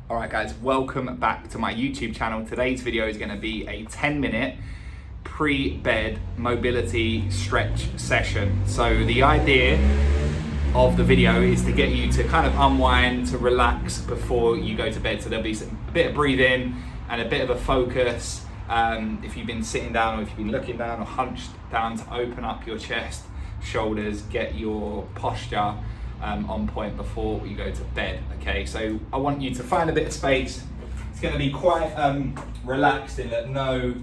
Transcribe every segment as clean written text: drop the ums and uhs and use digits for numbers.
Alright guys, welcome back to my YouTube channel. Today's video is going to be a 10-minute pre-bed mobility stretch session. So the idea of the video is to get you to kind of unwind, to relax before you go to bed. So there'll be a bit of breathing and a bit of a focus. If you've been sitting down or if you've been looking down or hunched down, to open up your chest, shoulders, get your posture on point before you go to bed. Okay, so I want you to find a bit of space. It's going to be quite relaxed in that no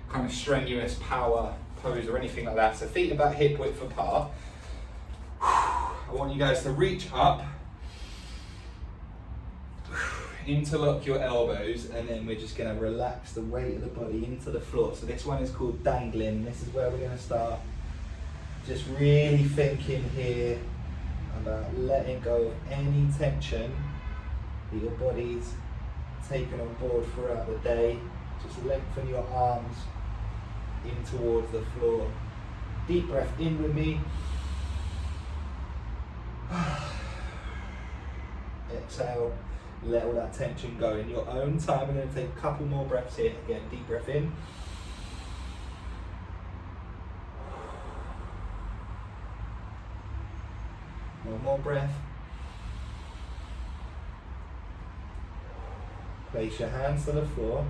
kind of strenuous power pose or anything like that. So feet about hip width apart. I want you guys to reach up, interlock your elbows, and then we're just going to relax the weight of the body into the floor. So this one is called Dangling. This is where we're going to start. Just really thinking here about letting go of any tension that your body's taken on board throughout the day. Just lengthen your arms in towards the floor. Deep breath in with me. Exhale, let all that tension go in your own time. We're going to take a couple more breaths here. Again, deep breath in. One more breath. Place your hands to the floor.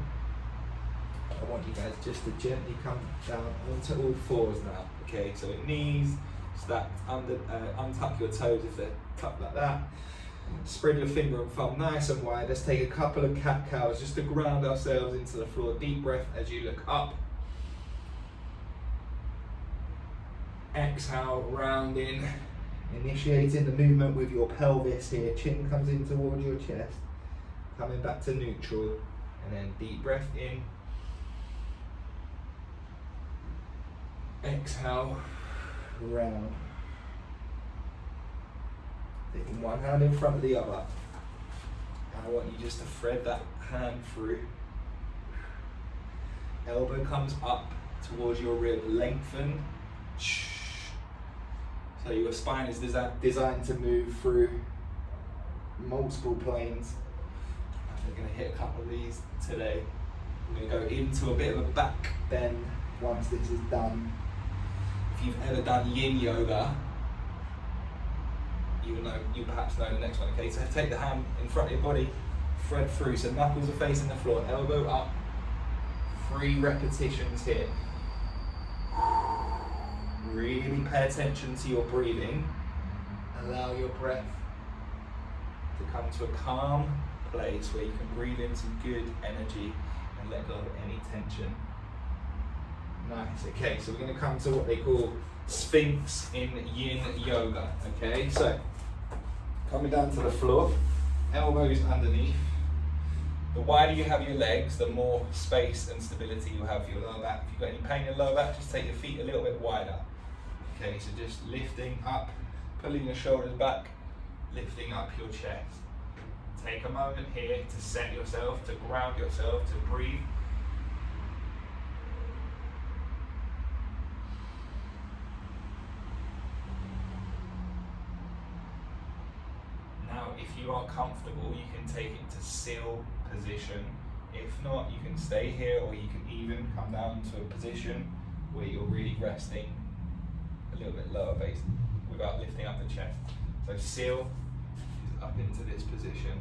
I want you guys just to gently come down onto all fours now. Okay, so knees stacked under, untuck your toes if they're tucked like that. Spread your finger and thumb nice and wide. Let's take a couple of cat cows just to ground ourselves into the floor. Deep breath as you look up. Exhale, rounding. Initiating the movement with your pelvis here. Chin comes in towards your chest. Coming back to neutral. And then deep breath in. Exhale, round. Taking one hand in front of the other. And I want you just to thread that hand through. Elbow comes up towards your rib. Lengthen. So your spine is designed to move through multiple planes. We're going to hit a couple of these today. We're going to go into a bit of a back bend once this is done. If you've ever done Yin Yoga, you perhaps know the next one. Okay, so take the hand in front of your body, thread through, so knuckles are facing the floor, elbow up. 3 repetitions here. Really pay attention to your breathing. Allow your breath to come to a calm place where you can breathe in some good energy and let go of any tension. Nice. Okay, so we're going to come to what they call Sphinx in Yin Yoga. Okay, so coming down to the floor, elbows underneath. The wider you have your legs, the more space and stability you have for your lower back. If you've got any pain in your lower back, just take your feet a little bit wider. Okay, so just lifting up, pulling your shoulders back, lifting up your chest. Take a moment here to set yourself, to ground yourself, to breathe. Now, if you are comfortable, you can take it to seal position. If not, you can stay here, or you can even come down to a position where you're really resting a little bit lower base without lifting up the chest. So seal is up into this position.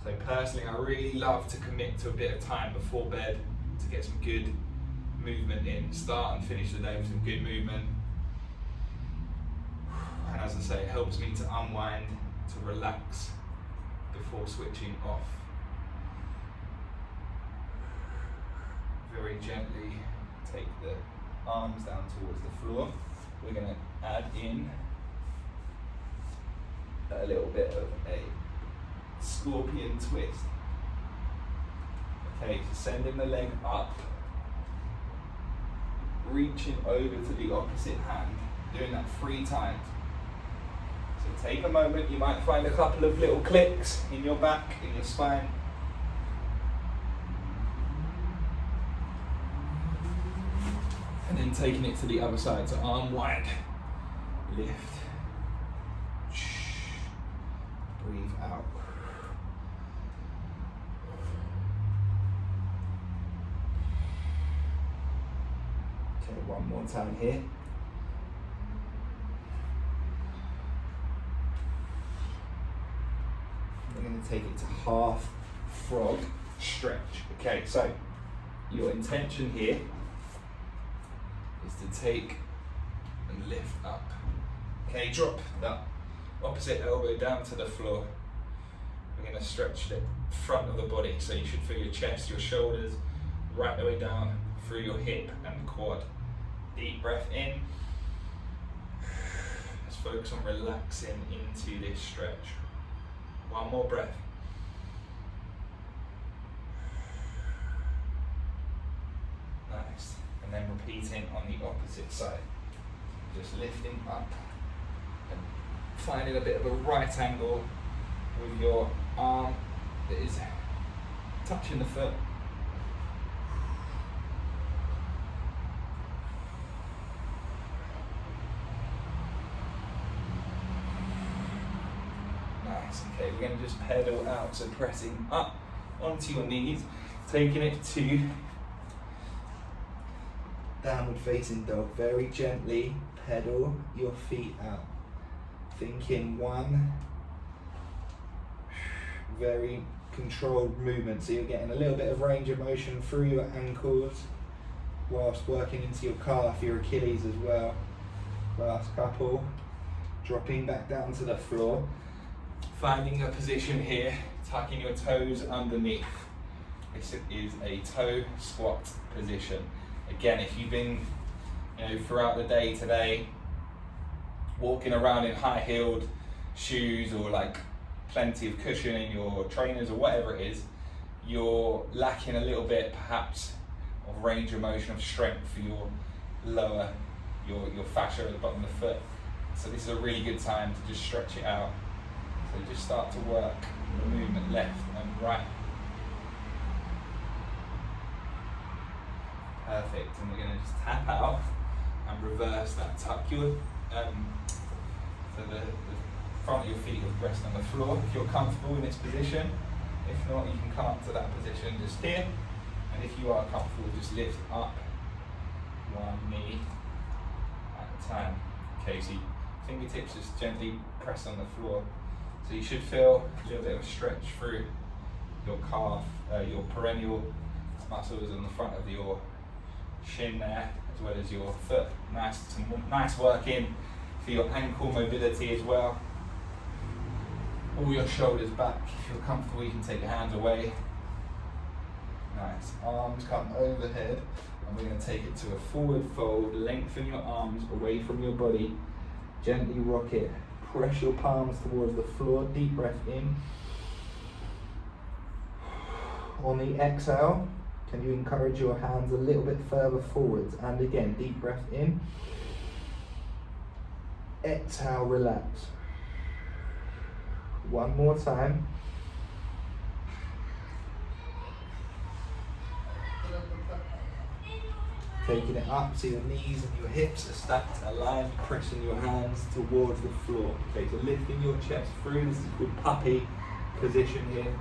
So personally, I really love to commit to a bit of time before bed to get some good movement in. Start and finish the day with some good movement. And as I say, it helps me to unwind, to relax before switching off. Very gently take the arms down towards the floor. We're going to add in a little bit of a scorpion twist. Okay, so sending the leg up, reaching over to the opposite hand, doing that 3 times. So take a moment, you might find a couple of little clicks in your back, in your spine. And then taking it to the other side, so arm wide, lift, breathe out. Okay, one more time here. We're going to take it to half frog stretch. Okay, so your intention here is to take and lift up. Okay, drop that opposite elbow down to the floor. We're going to stretch the front of the body, so you should feel your chest, your shoulders, right the way down through your hip and quad. Deep breath in. Let's focus on relaxing into this stretch. One more breath. Nice. And then repeating on the opposite side. Just lifting up and finding a bit of a right angle with your arm that is touching the foot. Nice, okay, we're going to just pedal out, so pressing up onto your knees, taking it to downward facing dog. Very gently pedal your feet out. Thinking one very controlled movement, so you're getting a little bit of range of motion through your ankles whilst working into your calf, your Achilles as well. Last couple, dropping back down to the floor, finding a position here, tucking your toes underneath. This is a toe squat position. Again, if you've been, throughout the day today, walking around in high-heeled shoes or like plenty of cushion in your trainers or whatever it is, you're lacking a little bit perhaps of range of motion, of strength for your lower, your fascia at the bottom of the foot. So this is a really good time to just stretch it out. So just start to work the movement left and right. Perfect, and we're going to just tap out and reverse that. Tuck your, so the front of your feet will rest on the floor if you're comfortable in this position. If not, you can come up to that position just here, and if you are comfortable, just lift up one knee at a time. Okay, so fingertips just gently press on the floor. So you should feel a little bit of a stretch through your calf, your perennial muscles on the front of your shin there, as well as your foot. Nice work in for your ankle mobility as well. All your shoulders back. If you're comfortable, you can take your hands away. Nice. Arms come overhead, and we're going to take it to a forward fold. Lengthen your arms away from your body. Gently rock it. Press your palms towards the floor. Deep breath in. On the exhale, can you encourage your hands a little bit further forwards? And again, deep breath in. Exhale, relax. One more time. Taking it up so your knees and your hips are stacked, aligned, pressing your hands towards the floor. Okay, so lifting your chest through. This is called puppy position here.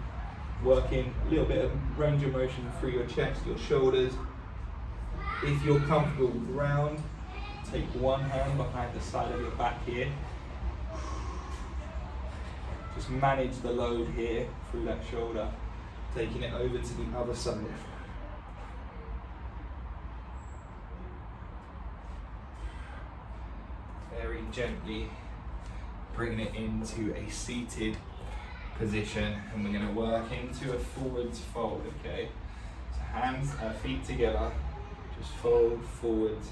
Working a little bit of range of motion through your chest, your shoulders. If you're comfortable with round, take one hand behind the side of your back here. Just manage the load here through that shoulder, taking it over to the other side. Very gently bringing it into a seated position, and we're going to work into a forwards fold. Okay, so hands, feet together, just fold forwards,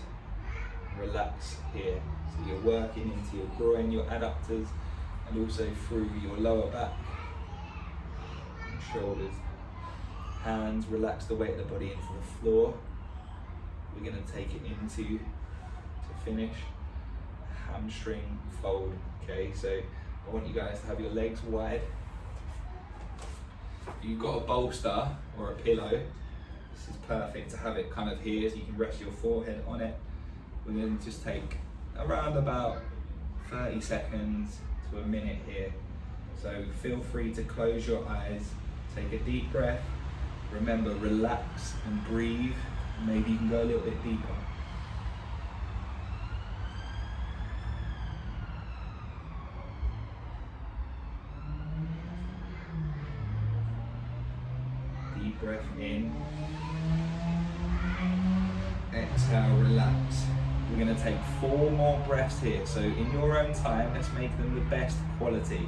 relax here. So you're working into your groin, your adductors, and also through your lower back and shoulders. Hands, relax the weight of the body into the floor. We're going to take it into, to finish, hamstring fold. Okay, so I want you guys to have your legs wide. If you've got a bolster or a pillow, this is perfect to have it kind of here so you can rest your forehead on it. We're going to just take around about 30 seconds to a minute here. So feel free to close your eyes, take a deep breath. Remember, relax and breathe. Maybe you can go a little bit deeper. breath in. Exhale, relax. We're going to take 4 more breaths here. So in your own time, let's make them the best quality.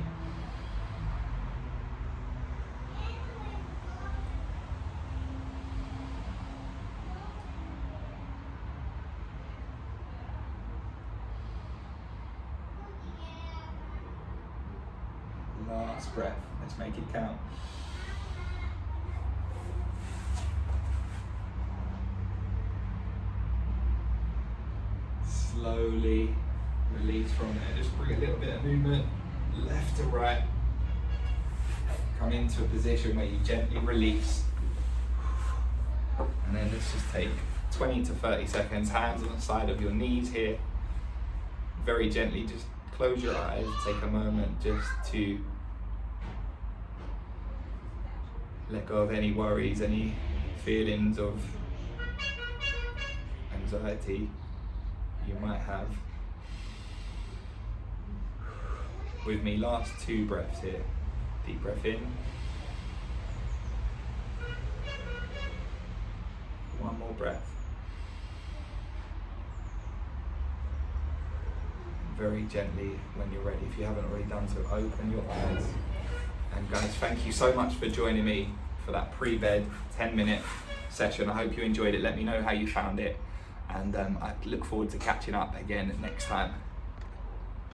Last breath. Let's make it count. Slowly release from there. Just bring a little bit of movement left to right. Come into a position where you gently release. And then let's just take 20 to 30 seconds, hands on the side of your knees here. Very gently, just close your eyes, take a moment just to let go of any worries, any feelings of anxiety you might have. With me, last 2 breaths here. Deep breath in. 1 more breath. Very gently, when you're ready, if you haven't already done so, open your eyes. And guys, thank you so much for joining me for that pre-bed 10-minute session. I hope you enjoyed it. Let me know how you found it. And I look forward to catching up again next time.